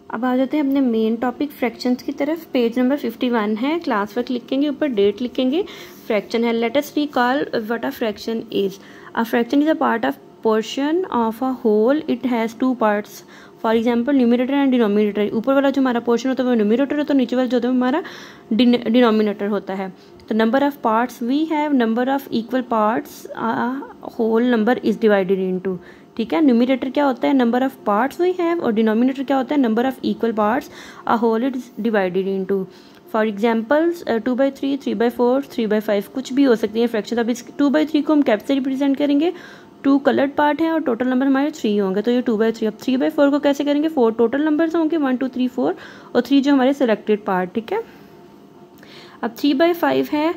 अब आ जाते हैं अपने मेन टॉपिक फ्रैक्शंस की तरफ। पेज नंबर 51 है, क्लास वर्क लिखेंगे, ऊपर डेट लिखेंगे, फ्रैक्शन है। Let us recall what a fraction is. A fraction is a part of portion of a whole, it has two parts. For example numerator and denominator. ऊपर वाला जो हमारा portion होता है वो न्यूमिनेटर होता है, नीचे वाला जो होता है हमारा डिनोमिनेटर होता है। तो number of parts we have, number of equal parts whole number is divided into. ठीक है, न्यूमिनेटर क्या होता है, number of parts we have, और डिनोमिनेटर क्या होता है, number of equal parts a whole is divided into. For examples 2/3, 3/4, 3/5 कुछ भी हो सकती है फ्रैक्शन। अब इस 2/3 को हम कैसे रिप्रेजेंट करेंगे, 2 कलर्ड पार्ट है और टोटल नंबर हमारे 3 होंगे, तो ये 2/3। अब 3/4 को कैसे करेंगे, 4 टोटल नंबर्स होंगे, 1 2 3 4 और 3 जो हमारे सिलेक्टेड पार्ट। ठीक है, अब 3/5 है,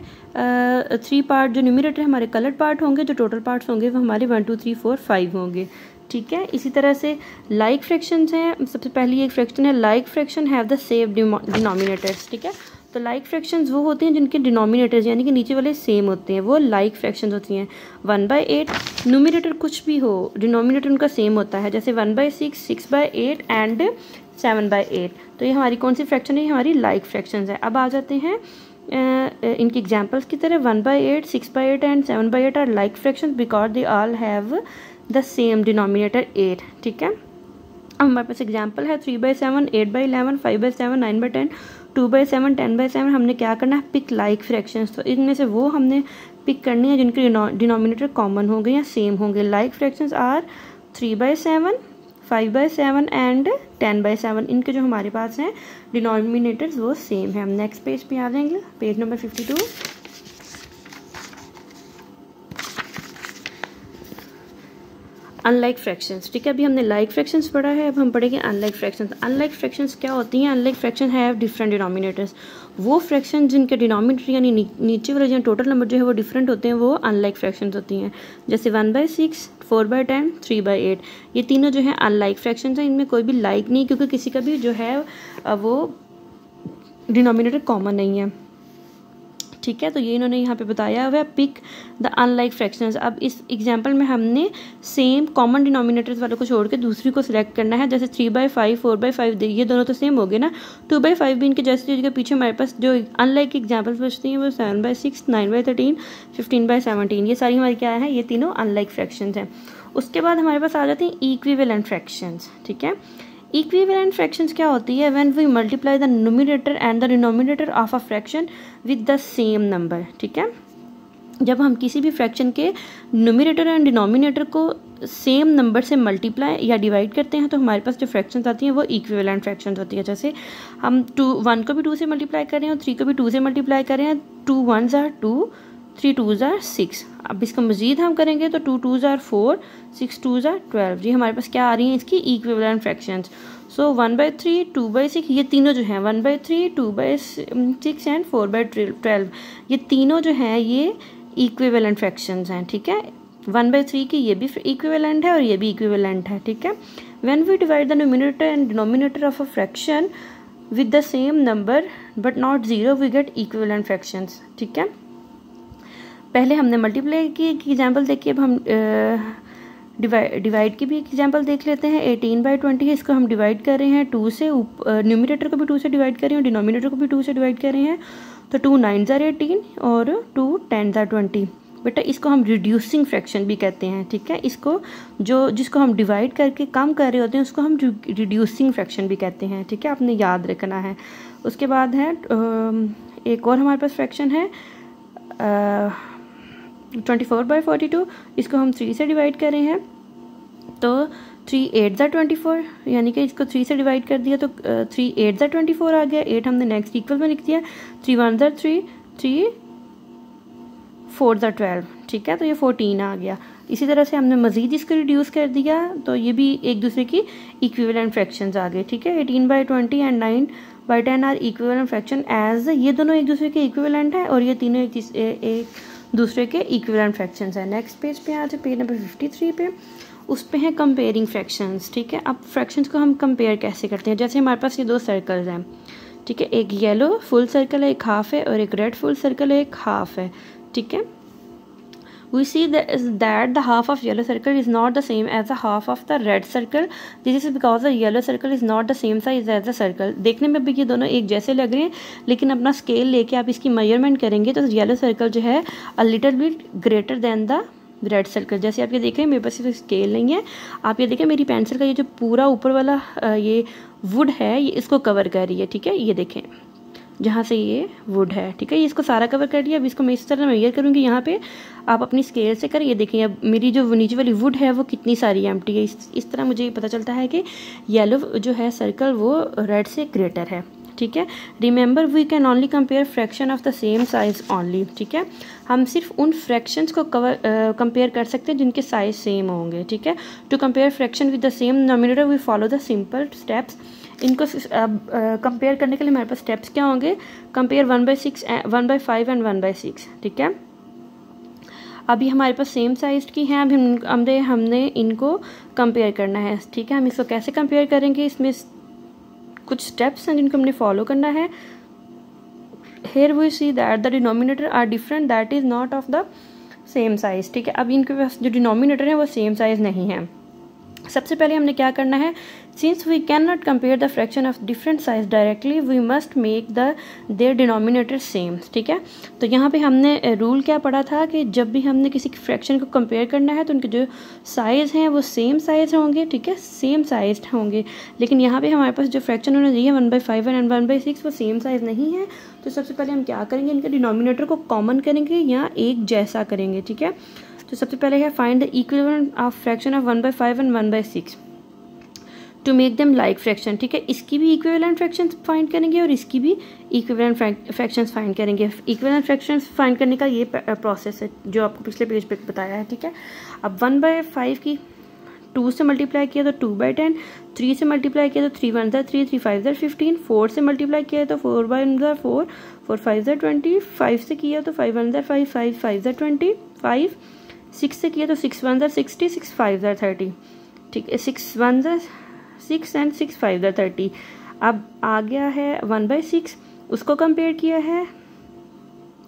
3 पार्ट जो न्यूमिनेटर है हमारे कलर्ड पार्ट होंगे, जो टोटल पार्ट्स होंगे वो हमारे 1 2 3 4 5 होंगे। ठीक है, इसी तरह से लाइक फ्रैक्शंस हैं। सबसे पहली एक फ्रैक्शन है like fraction have the same denominators. ठीक है, तो लाइक फ्रैक्शंस वो होते हैं जिनके डिनोमिनेटर्स यानी कि नीचे वाले सेम होते हैं, वो लाइक फ्रैक्शंस होती हैं। 1/8 न्यूमिनेटर कुछ भी हो, डिनोमिनेटर उनका सेम होता है, जैसे 1/6, 6/8 एंड 7/8। तो ये हमारी कौन सी फ्रैक्शन है, ये हमारी लाइक फ्रैक्शंस है। अब आ जाते हैं इनकी एग्जाम्पल्स की तरह। 1/8, 6/8 and 7/8 are like fractions because they all have the same denominator 8। ठीक है, अब हमारे पास एग्जाम्पल है 3/7, 8/11, 5/7, 9/10, 2/7, 10/7। हमने क्या करना है, पिक लाइक फ्रैक्शंस। तो इनमें से वो हमने पिक करनी है जिनके डिनोमिनेटर कॉमन होंगे या सेम होंगे। Like fractions are 3/7, 5/7 and 10/7। इनके जो हमारे पास हैं डिनोमिनेटर्स वो सेम है। हम नेक्स्ट पेज पे आ जाएंगे, पेज नंबर 52। Unlike fractions. ठीक है, अभी हमने लाइक फ्रैक्शंस पढ़ा है, अब हम पढ़ेंगे अनलाइक फ्रैक्शंस। अनलाइक फ्रैक्शंस क्या होती हैं, unlike fraction have different denominators. वो फ्रैक्शन जिनके डिनोमिनेटर यानी नीचे वाले जो टोटल नंबर जो है वो डिफरेंट होते हैं, वो अनलाइक फ्रैक्शंस होती हैं। जैसे 1/6, 4/10, 3/8, ये तीनों जो है अनलाइक फ्रैक्शंस हैं। इनमें कोई भी लाइक नहीं, क्योंकि किसी का भी जो है वो डिनोमिनेटर कॉमन नहीं है। ठीक है, तो ये इन्होंने यहाँ पे बताया हुआ है, पिक द अनलाइक फ्रैक्शंस। अब इस एग्जांपल में हमने सेम कॉमन डिनोमिनेटर्स वालों को छोड़ के दूसरी को सिलेक्ट करना है। जैसे 3/5, 4/5, ये दोनों तो सेम हो गए ना। 2/5 भी इनके जैसे के पीछे हमारे पास जो अनलाइक एग्जाम्पल्स बचती हैं वो 7/6, 9/13, 15/17, ये सारी हमारी क्या है, ये तीनों अनलाइक फ्रैक्शंस हैं। उसके बाद हमारे पास आ जाते हैं इक्विवेलेंट फ्रैक्शंस। ठीक है, इक्विवेलेंट फ्रैक्शंस क्या होती है, when we multiply the numerator and the denominator of a fraction with the same number. ठीक है, जब हम किसी भी फ्रैक्शन के न्यूमिनेटर एंड डिनोमिनेटर को सेम नंबर से मल्टीप्लाई या डिवाइड करते हैं तो हमारे पास जो फ्रैक्शंस आती हैं वो इक्विवेलेंट फ्रैक्शंस होती है। जैसे हम 1 को भी 2 से मल्टीप्लाई कर रहे हैं और 3 को भी 2 से मल्टीप्लाई कर रहे हैं, 2 1s are 2, 3 2s are 6। अब इसका मजीद हम करेंगे तो 2 2s are 4, 6 2s are 12। ये हमारे पास क्या आ रही हैं, इसकी इक्विवेलेंट फ्रैक्शंस। सो 1/3, 2/6, ये तीनों जो हैं 1/3, 2/6 एंड 4/12, ये तीनों जो हैं ये इक्विवेलेंट फ्रैक्शंस हैं। ठीक है, 1/3 की ये भी इक्विवेलेंट है और ये भी इक्विवेलेंट है। ठीक है, when we divide the numerator and denominator of a fraction with the same number but not 0, we get equivalent fractions. ठीक है, पहले हमने मल्टीप्लाई की एग्जाम्पल देखिए, अब हम डिवाइड की भी एग्जाम्पल देख लेते हैं। 18/20 इसको हम डिवाइड कर रहे हैं 2 से, न्यूमिनेटर को भी 2 से डिवाइड कर रहे हैं और डिनोमिनेटर को भी 2 से डिवाइड कर रहे हैं। तो 2 9s are 18 और 2 10s are 20। बेटा इसको हम रिड्यूसिंग फ्रैक्शन भी कहते हैं। ठीक है, इसको जिसको हम डिवाइड करके कम कर रहे होते हैं उसको हम रिड्यूसिंग फ्रैक्शन भी कहते हैं। ठीक है, आपने याद रखना है। उसके बाद है एक और हमारे पास फ्रैक्शन है 24/42, इसको हम 3 से डिवाइड कर रहे हैं तो 3 8s are 24, यानी कि इसको 3 से डिवाइड कर दिया तो 3 8s are 24 आ गया। 8 हमने नेक्स्ट इक्वल में लिख दिया, 3 1s are 3, 3 4s are 12। ठीक है, तो ये 14 आ गया। इसी तरह से हमने मज़ीद इसको रिड्यूस कर दिया तो ये भी एक दूसरे की इक्विवेलेंट फ्रैक्शंस आ गए। ठीक है, 18/20 and 9/10 are equivalent fraction, as ये दोनों एक दूसरे के इक्विवेलेंट है और ये तीनों एक दूसरे के इक्विवेलेंट फ्रैक्शंस है। नेक्स्ट पेज पे आ जाए, पेज नंबर 53 पे, उस पे है कंपेयरिंग फ्रैक्शंस। ठीक है, अब फ्रैक्शंस को हम कंपेयर कैसे करते हैं, जैसे हमारे पास ये 2 सर्कल्स हैं। ठीक है, एक येलो फुल सर्कल है, एक हाफ है, और एक रेड फुल सर्कल है, एक हाफ है। ठीक है, we see that the half of yellow circle is not the same as the half of the red circle. This is because the yellow circle is not the same size as the circle. देखने में भी ये दोनों एक जैसे लग रहे हैं, लेकिन अपना स्केल लेके आप इसकी मेजरमेंट करेंगे तो येलो सर्कल जो है a little bit greater than the red circle. जैसे आप ये देखें, मेरे पास सिर्फ स्केल नहीं है, आप ये देखें मेरी पेंसिल का ये जो पूरा ऊपर वाला ये वुड है ये इसको कवर कर रही है, ठीक है। ये देखें जहाँ से ये वुड है, ठीक है, ये इसको सारा कवर कर दिया। अब इसको मैं इस तरह मेजर करूँगी, यहाँ पे आप अपनी स्केल से करें। ये देखें अब मेरी जो नीचे वाली वुड है वो कितनी सारी एम्प्टी है। इस तरह मुझे पता चलता है कि येलो जो है सर्कल वो रेड से ग्रेटर है, ठीक है। Remember we can only compare fraction of the same size only, ठीक है। हम सिर्फ उन फ्रैक्शंस को कंपेयर कर सकते हैं जिनके साइज सेम होंगे, ठीक है। To compare fraction with the same denominator we follow the simple steps. इनको कंपेयर करने के लिए हमारे पास स्टेप्स क्या होंगे? कंपेयर 1/6, 1/5 एंड 1/6, ठीक है। अभी हमारे पास सेम साइज की हैं, अभी हमने इनको कंपेयर करना है, ठीक है। हम इसको कैसे कंपेयर करेंगे? इसमें कुछ स्टेप्स हैं जिनको हमने फॉलो करना है। Here we see that the denominator are different, that is not of the same size, ठीक है। अब इनके पास जो डिनोमिनेटर है वो सेम साइज नहीं है। सबसे पहले हमने क्या करना है, since we can not compare the fraction of different size directly we must make their denominator same, ठीक है। तो यहाँ पे हमने रूल क्या पढ़ा था कि जब भी हमने किसी फ्रैक्शन को कंपेयर करना है तो उनके जो साइज़ हैं वो सेम साइज़ होंगे, ठीक है, सेम साइज होंगे। लेकिन यहाँ पे हमारे पास जो फ्रैक्शन उन्होंने दी है 1/5 एंड 1/6 वो सेम साइज़ नहीं है। तो सबसे पहले हम क्या करेंगे, इनके डिनोमिनेटर को कॉमन करेंगे या एक जैसा करेंगे, ठीक है। तो सबसे पहले है find the equivalent of fraction of 1/5 and 1/6 to make them like fraction, ठीक है। इसकी भी इक्विवेलेंट फ्रैक्शंस फाइंड करेंगे और इसकी भी इक्विवेलेंट फ्रैक्शंस फाइंड करेंगे। इक्विवेलेंट फ्रैक्शंस फाइंड करने का ये प्रोसेस है जो आपको पिछले पेज पे बताया है, ठीक है। अब 1/5 की 2 से मल्टीप्लाई किया तो 2/10, 3 से मल्टीप्लाई किया तो 3 1 3, 3 5 15, 4 से मल्टीप्लाई किया तो 4 1 4, 4 5 20, 5 से किया तो 5 1 5, 5 5 25, 6 से किया तो 6 1 60, 6 5 30, ठीक है। 6 1 6 एंड 6 5 30। अब आ गया है 1/6, उसको कंपेयर किया है,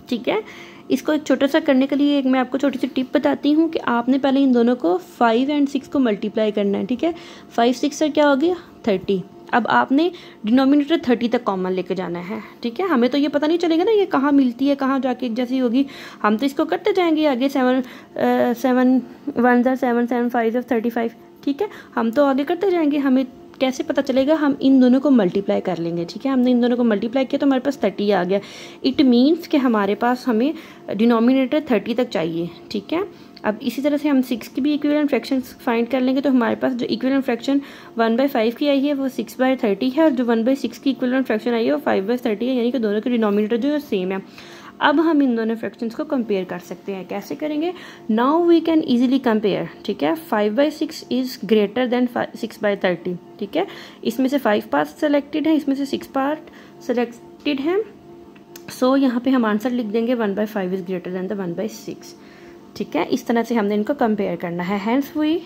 ठीक है। इसको छोटा सा करने के लिए एक मैं आपको छोटी सी टिप बताती हूँ कि आपने पहले इन दोनों को 5 एंड 6 को मल्टीप्लाई करना है, ठीक है। 5 6 से क्या हो गया 30। अब आपने डिनोमिनेटर 30 तक कॉमन लेके जाना है, ठीक है। हमें तो ये पता नहीं चलेगा ना ये कहाँ मिलती है, कहाँ जाके जैसी होगी, हम तो इसको करते जाएंगे आगे। 7 7 1 7 7 5 35, ठीक है। हम तो आगे करते जाएंगे, हमें कैसे पता चलेगा? हम इन दोनों को मल्टीप्लाई कर लेंगे, ठीक है। हमने इन दोनों को मल्टीप्लाई किया तो हमारे पास 30 आ गया। इट मीन्स कि हमारे पास हमें डिनोमिनेटर 30 तक चाहिए, ठीक है। अब इसी तरह से हम 6 की भी इक्विवेलेंट फ्रैक्शन फाइंड कर लेंगे तो हमारे पास जो इक्विवेलेंट फ्रैक्शन 1/5 की आई है वो 6/30 है और जो 1/6 की इक्विवेलेंट फ्रैक्शन आई है वो 5/30 है, यानी कि दोनों के डिनोमिनेटर जो है सेम है। अब हम इन दोनों फ्रैक्शंस को कंपेयर कर सकते हैं। कैसे करेंगे? Now we can easily compare, ठीक है। 5/6 इज ग्रेटर देन 6/30, ठीक है। इसमें से 5 पार्ट सेलेक्टेड है, इसमें से 6 पार्ट सेलेक्टेड है। सो यहाँ पे हम आंसर लिख देंगे 1/5 इज ग्रेटर देन द 1/6, ठीक है। इस तरह से हमने इनको कंपेयर करना है। Hence we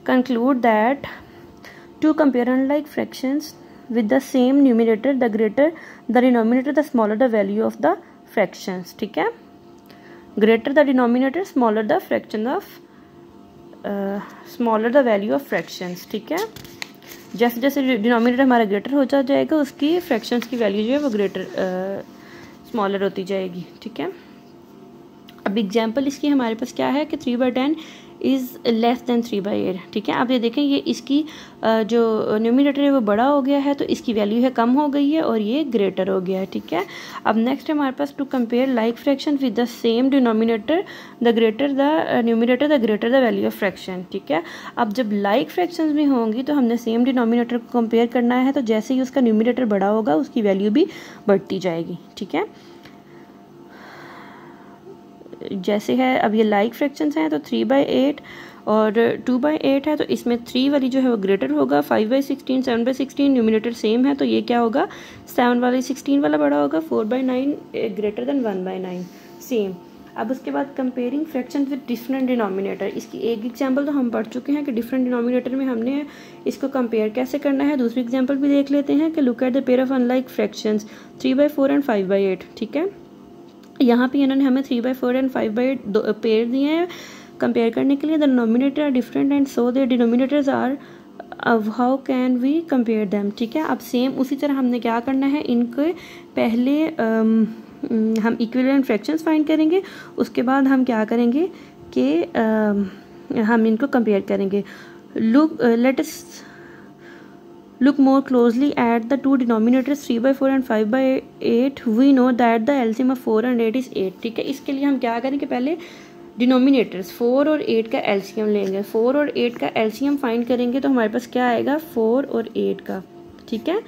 conclude that to compare unlike fractions with the same numerator the greater the denominator the smaller the value of the fractions, ठीक है। Greater the denominator smaller the fraction of smaller the value of fractions, ठीक है। जैसे जैसे denominator हमारा greater हो जाएगा उसकी फ्रैक्शंस की वैल्यू जो है वो ग्रेटर स्मॉलर होती जाएगी, ठीक है। अब एग्जाम्पल इसकी हमारे पास क्या है कि 3/10 इज़ लेस देन 3/8, ठीक है। आप ये देखें ये इसकी जो न्यूमरेटर है वो बड़ा हो गया है तो इसकी वैल्यू है कम हो गई है और ये ग्रेटर हो गया है, ठीक है। अब नेक्स्ट हमारे पास to compare like fraction with the same denominator the greater the numerator the greater the value of fraction, ठीक है। अब जब लाइक फ्रैक्शंस भी होंगी तो हमने सेम डिनोमिनेटर को कंपेयर करना है, तो जैसे ही उसका न्यूमरेटर बड़ा होगा उसकी वैल्यू भी बढ़ती जाएगी, ठीक है। जैसे है अब ये लाइक फ्रैक्शंस हैं तो 3/8 और 2/8 है तो इसमें 3 वाली जो है वो ग्रेटर होगा। 5/16 7/16 न्यूमरेटर सेम है तो ये क्या होगा 7 वाली 16 वाला बड़ा होगा। 4/9 ग्रेटर देन 1/9 सेम। अब उसके बाद comparing fraction with different denominator, इसकी एक एग्जांपल तो हम पढ़ चुके हैं कि डिफरेंट डिनोमिनेटर में हमने इसको कंपेयर कैसे करना है। दूसरी एग्जांपल भी देख लेते हैं कि look at the pair of unlike fractions 3/4 and 5/8, ठीक है। यहाँ पे इन्होंने हमें 3/4 एंड 5/8 पेयर दिए हैं कंपेयर करने के लिए। The denominator are different and so their denominators are, अब how can we compare them, ठीक है। अब सेम उसी तरह हमने क्या करना है, इनके पहले हम इक्विवेलेंट फ्रैक्शंस फाइंड करेंगे, उसके बाद हम क्या करेंगे कि हम इनको कंपेयर करेंगे। Let us look more closely at the two denominators 3/4 and 5/8. We know that the LCM of 4 and 8 is 8, ठीक है। इसके लिए हम क्या करेंगे, पहले डिनोमिनेटर्स 4 और 8 का एलसीएम लेंगे। 4 और 8 का एलसीएम फाइंड करेंगे तो हमारे पास क्या आएगा, 4 और 8 का, ठीक है।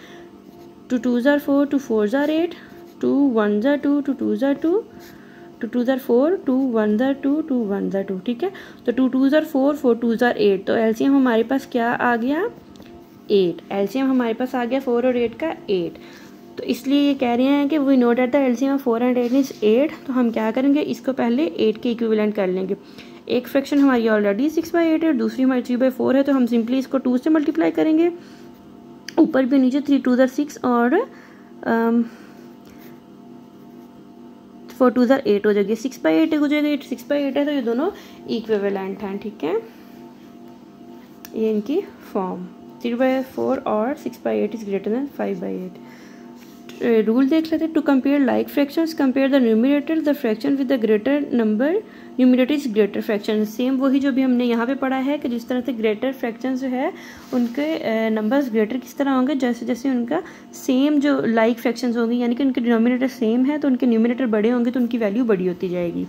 2 2s are 4, 2 4s are 8, 2 1s are 2, 2 2s are 2, 2 2s are 4, 2 1s are 2, 2 1s are 2, ठीक है। तो 2 2s are 4, 4 2s are 8, तो एलसीएम हमारे पास क्या आ गया, 8। एलसीएम हमारे पास आ गया 4 और 8 का 8। तो इसलिए ये कह रहे हैं कि we know that the LCM of 4 and 8 is 8। तो हम क्या करेंगे, इसको पहले 8 के इक्विवेलेंट कर लेंगे। एक फ्रैक्शन हमारी ऑलरेडी 6/8 है और दूसरी हमारी 3/4 है, तो हम सिंपली इसको 2 से मल्टीप्लाई करेंगे, ऊपर भी नीचे। 3 2s are 6 और 4 2s are 8 हो जाएगी, 6/8 हो जाएगा, 6/8 है, तो ये दोनों इक्विवेलेंट हैं, ठीक है। ये इनकी फॉर्म 3/4 और 6/8 इज ग्रेटर देन 5/8। रूल देख लेते हैं। To compare like fractions compare the numerator the fraction with the greater number, numerator is greater fraction. Same वही जो भी हमने यहाँ पे पढ़ा है कि जिस तरह से ग्रेटर फ्रैक्शन जो है उनके नंबर्स ग्रेटर किस तरह होंगे, जैसे जैसे उनका सेम जो लाइक फ्रैक्शंस होंगे, यानी कि उनके डिनोमिनेटर सेम है तो उनके न्यूमरेटर बड़े होंगे तो उनकी वैल्यू बड़ी होती जाएगी,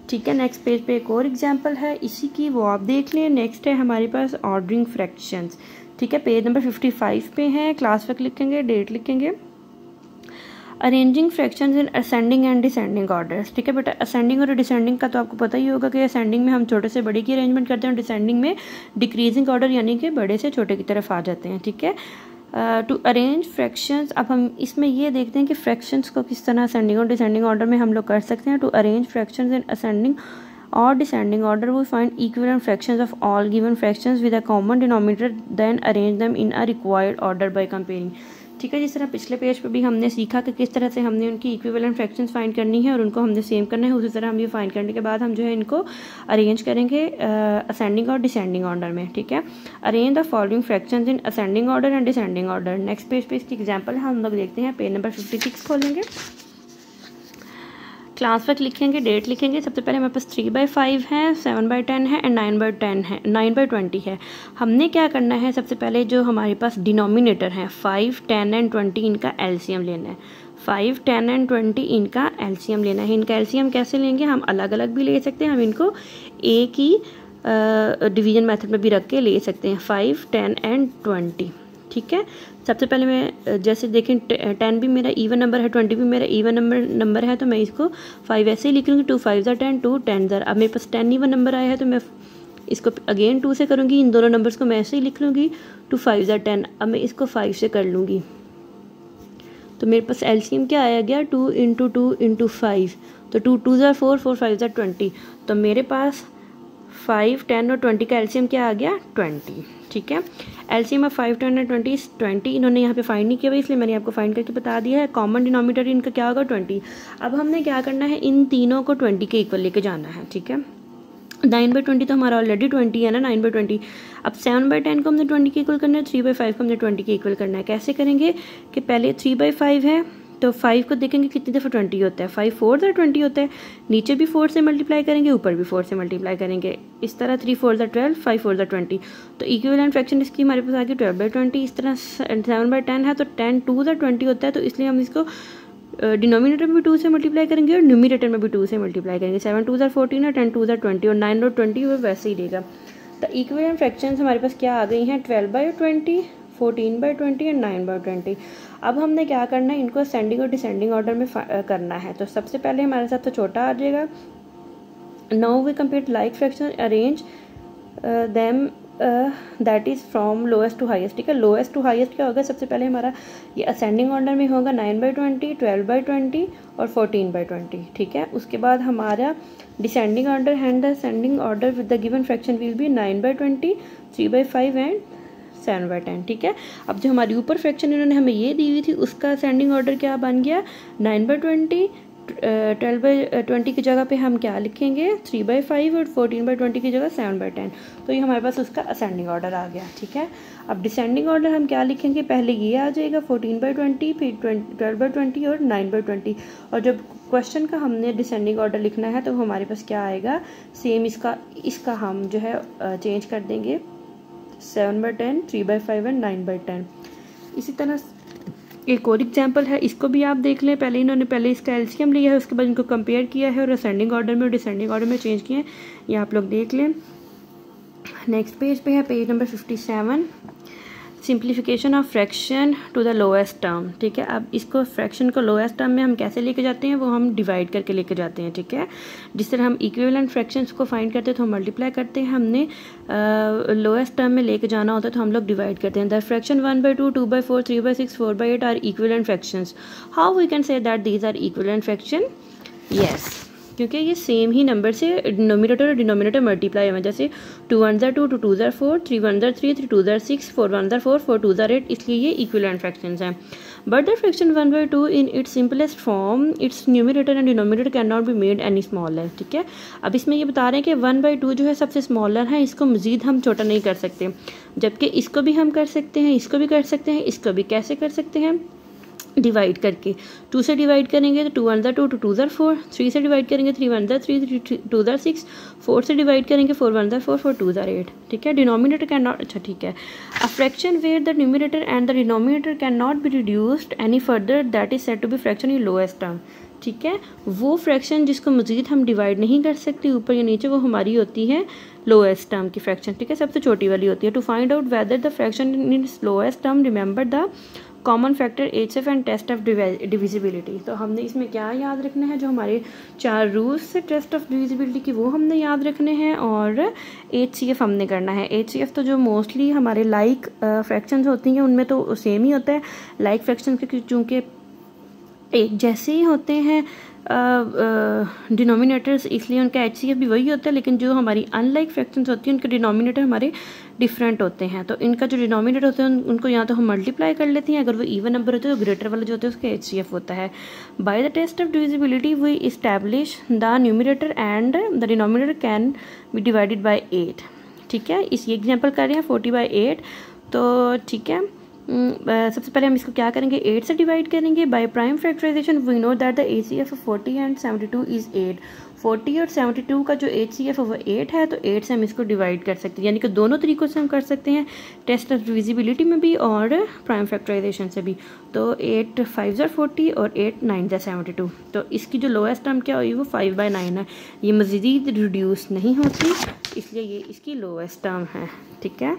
ठीक है। नेक्स्ट पेज पे एक और एग्जाम्पल है इसी की, वो आप देख लें। नेक्स्ट है हमारे पास ऑर्डरिंग फ्रैक्शंस, ठीक है। पेज नंबर 55 पे है। क्लास वर्क लिखेंगे, डेट लिखेंगे। Arranging fractions in ascending and descending orders, ठीक है बेटा। असेंडिंग और डिसेंडिंग का तो आपको पता ही होगा कि असेंडिंग में हम छोटे से बड़े की अरेंजमेंट करते हैं, डिसेंडिंग में डिक्रीजिंग ऑर्डर यानी कि बड़े से छोटे की तरफ आ जाते हैं, ठीक है। टू अरेंज फ्रैक्शंस, अब हम इसमें ये देखते हैं कि फ्रैक्शंस को किस तरह असेंडिंग और डिसेंडिंग ऑर्डर में हम लोग कर सकते हैं। To arrange fractions in ascending or descending order, we find equivalent fractions of all given fractions with a common denominator, then arrange them in a required order by comparing, ठीक है। जिस तरह पिछले पेज पे भी हमने सीखा कि किस तरह से हमने उनकी इक्विवेलेंट फ्रैक्शंस फाइंड करनी है और उनको हमने सेम करना है, उसी तरह हम ये फाइंड करने के बाद हम जो है इनको अरेंज करेंगे असेंडिंग और डिसेंडिंग ऑर्डर में, ठीक है। Arrange the following fractions in ascending order and descending order. Next page पे इसकी एग्जाम्पल है, हम लोग देखते हैं। पेज नंबर 56 खोलेंगे, क्लास वर्क लिखेंगे, डेट लिखेंगे। सबसे पहले हमारे पास 3/5 है, 7/10 है एंड 9/10 है, 9/20 है। हमने क्या करना है, सबसे पहले जो हमारे पास डिनोमिनेटर है 5, 10 एंड 20, इनका एलसीएम लेना है। 5, 10 एंड 20 इनका एलसीएम लेना है। इनका एलसीएम कैसे लेंगे, हम अलग अलग भी ले सकते हैं, हम इनको एक ही डिवीजन मेथड में भी रख के ले सकते हैं। 5, 10 एंड 20, ठीक है। सबसे पहले मैं जैसे देखें 10 भी मेरा इवन नंबर है, 20 भी मेरा इवन नंबर है, तो मैं इसको 5 ऐसे ही लिख लूँगी। 2 5s are 10, 2 10s are, अब मेरे पास 10 इवन नंबर आया है तो मैं इसको अगेन 2 से करूँगी। इन दोनों नंबर्स को मैं ऐसे ही लिख लूँगी। 2 5s are 10, अब मैं इसको 5 से कर लूँगी तो मेरे पास एलसीएम क्या आया गया, 2 × 2 × 5, तो 2 2s are 4, 4 5s are 20, तो मेरे पास 5, 10 और 20 का एलसीएम क्या आ गया, 20, ठीक है। एलसीएम ऑफ 5, 10 और 20 इज 20। इन्होंने यहाँ पे फाइंड नहीं किया हुआ इसलिए मैंने आपको फाइंड करके बता दिया है। कॉमन डिनोमिनेटर इनका क्या होगा, 20। अब हमने क्या करना है, इन तीनों को 20 के इक्वल लेके जाना है, ठीक है। 9/20 तो हमारा ऑलरेडी 20 है ना, 9/20। अब 7/10 को हमने 20 के इक्वल करना है, 3/5 को हमने 20 के इक्वल करना है। कैसे करेंगे कि पहले 3/5 है तो 5 को देखेंगे कितनी दफ़ा 20 होता है, 5 4s are 20 होता है। नीचे भी 4 से मल्टीप्लाई करेंगे, ऊपर भी 4 से मल्टीप्लाई करेंगे, इस तरह 3 4s are 12, 5 4s are 20। तो इक्विवेलेंट फ्रैक्शन इसकी हमारे पास आ गई 12/20। इस तरह 7/10 है तो 10 2s are 20 होता है, तो इसलिए हम इसको डिनोमिनेटर में भी 2 से मल्टीप्लाई करेंगे और न्यूमरेटर में भी 2 से मल्टीप्लाई करेंगे। 7 2s are 14 है, 10 2s are 20 और 9 और 20 वो वैसे ही देगा। तो इक्विवेलेंट फ्रैक्शंस हमारे पास क्या आ गई हैं, 12/20, 14/20 एंड 9/20। अब हमने क्या करना है, इनको असेंडिंग और डिसेंडिंग ऑर्डर में करना है। तो सबसे पहले हमारे साथ तो छोटा आ जाएगा। Now we compare like fraction, arrange them that is from lowest to highest, ठीक है। लोएस्ट टू हाईएस्ट क्या होगा, सबसे पहले हमारा ये असेंडिंग ऑर्डर में होगा 9/20, 12/20 और 14/20, ठीक है। उसके बाद हमारा descending order and the ascending order with the given fraction will be 9/20, 3/5 and 7/10, ठीक है। अब जो हमारी ऊपर फ्रैक्शन इन्होंने हमें ये दी हुई थी उसका असेंडिंग ऑर्डर क्या बन गया, 9/20, 12/20 की जगह पे हम क्या लिखेंगे 3/5 और 14/20 की जगह 7/10। तो ये हमारे पास उसका असेंडिंग ऑर्डर आ गया, ठीक है। अब डिसेंडिंग ऑर्डर हम क्या लिखेंगे, पहले ये आ जाएगा 14/20, फिर 12/20 और 9/20। और जब क्वेश्चन का हमने डिसेंडिंग ऑर्डर लिखना है तो हमारे पास क्या आएगा, सेम इसका हम जो है चेंज कर देंगे 7/10, 3/5 एंड 9/10। इसी तरह एक और एग्जांपल है, इसको भी आप देख लें। पहले इसका एलसीएम लिया है, उसके बाद इनको कंपेयर किया है और असेंडिंग ऑर्डर में और डिसेंडिंग ऑर्डर में चेंज किए हैं। ये आप लोग देख लें। नेक्स्ट पेज पे है page number 57, simplification of fraction to the lowest term, ठीक है। अब इसको फ्रैक्शन को लोएस्ट टर्म में हम कैसे लेके जाते हैं, वो हम डिवाइड करके लेके जाते हैं, ठीक है। जिस तरह हम इक्विवेलेंट फ्रैक्शंस को फाइंड करते हैं तो हम मल्टीप्लाई करते हैं, हमने लोएस्ट टर्म में लेके जाना होता है तो हम लोग डिवाइड करते हैं। The fraction 1/2, 2/4, 3/6, 4/8 are equivalent fractions. How we can say that these are equivalent fraction? Yes, क्योंकि ये सेम ही नंबर से डिनोमिनेटर और डिनोमिनेटर मल्टीप्लाई हुए, जैसे 2 1 2, 2 2 4, 3 1 3, 3 2 6, 4 1 4, 4 2 8, इसलिए ये इक्विवेलेंट फ्रैक्शंस हैं। But the fraction 1/2 in its simplest form, its numerator and denominator can not be made any smaller, ठीक है। अब इसमें ये बता रहे हैं कि 1/2 जो है सबसे स्मॉलर है, इसको मजीद हम छोटा नहीं कर सकते, जबकि इसको भी हम कर सकते हैं, इसको भी कर सकते हैं, इसको भी कैसे कर सकते हैं, डिवाइड करके। 2 से डिवाइड करेंगे तो 2 1 2, 2 2 4, 3 से डिवाइड करेंगे 3 1 3, 3 2 6, 4 से डिवाइड करेंगे 4 1 4, 4 2 8, ठीक है। डिनोमिनेटर कैन नॉट, अच्छा ठीक है। A fraction where the numerator and the denominator can not be reduced any further that is said to be fraction in lowest term, ठीक है। वो फ्रैक्शन जिसको मजीद हम डिवाइड नहीं कर सकते ऊपर या नीचे, वो हमारी होती है लोएस्ट टर्म की फ्रैक्शन, ठीक है, सबसे छोटी वाली होती है। To find out whether the fraction in its lowest term, remember the common factor HF and test of divisibility. तो हमने इसमें क्या याद रखना है, जो हमारे 4 रूल्स से टेस्ट ऑफ डिविजिबिलिटी की वो हमने याद रखने हैं, और HCF हमने करना है। HCF तो जो मोस्टली हमारे लाइक फ्रैक्शंस होती हैं उनमें तो सेम ही होता है। लाइक फ्रैक्शन के चूँकि एक जैसे ही होते हैं डिनोमिनेटर्स, इसलिए उनका HCF भी वही होता है, लेकिन जो हमारी अनलाइक फ्रैक्शंस होती हैं उनके डिनोमिनेटर हमारे डिफरेंट होते हैं। तो इनका जो डिनोमिनेटर होते हैं उनको या तो हम मल्टीप्लाई कर लेते हैं, अगर वो इवन नंबर होते हैं तो ग्रेटर वाला जो होता है उसका HCF होता है। By the test of divisibility we establish the numerator and the denominator can be divided by 8, ठीक है। इस ये एग्जाम्पल कर रहे हैं 40/8, तो ठीक है। सबसे पहले हम इसको क्या करेंगे, 8 से डिवाइड करेंगे। By prime factorization we know that the HCF of 40 and 72 is 8। 40 और 72 का जो HCF है वो 8 है, तो 8 से हम इसको डिवाइड कर सकते हैं, यानी कि दोनों तरीक़ों से हम कर सकते हैं, टेस्ट ऑफ डिविजिबिलिटी में भी और प्राइम फैक्टराइजेशन से भी। तो 8 5 40 और 8 9 72, तो इसकी जो लोएस्ट टर्म क्या हुई वो 5/9 है, ये मज़ीद रिड्यूस नहीं होती, इसलिए ये इसकी लोएस्ट टर्म है, ठीक है।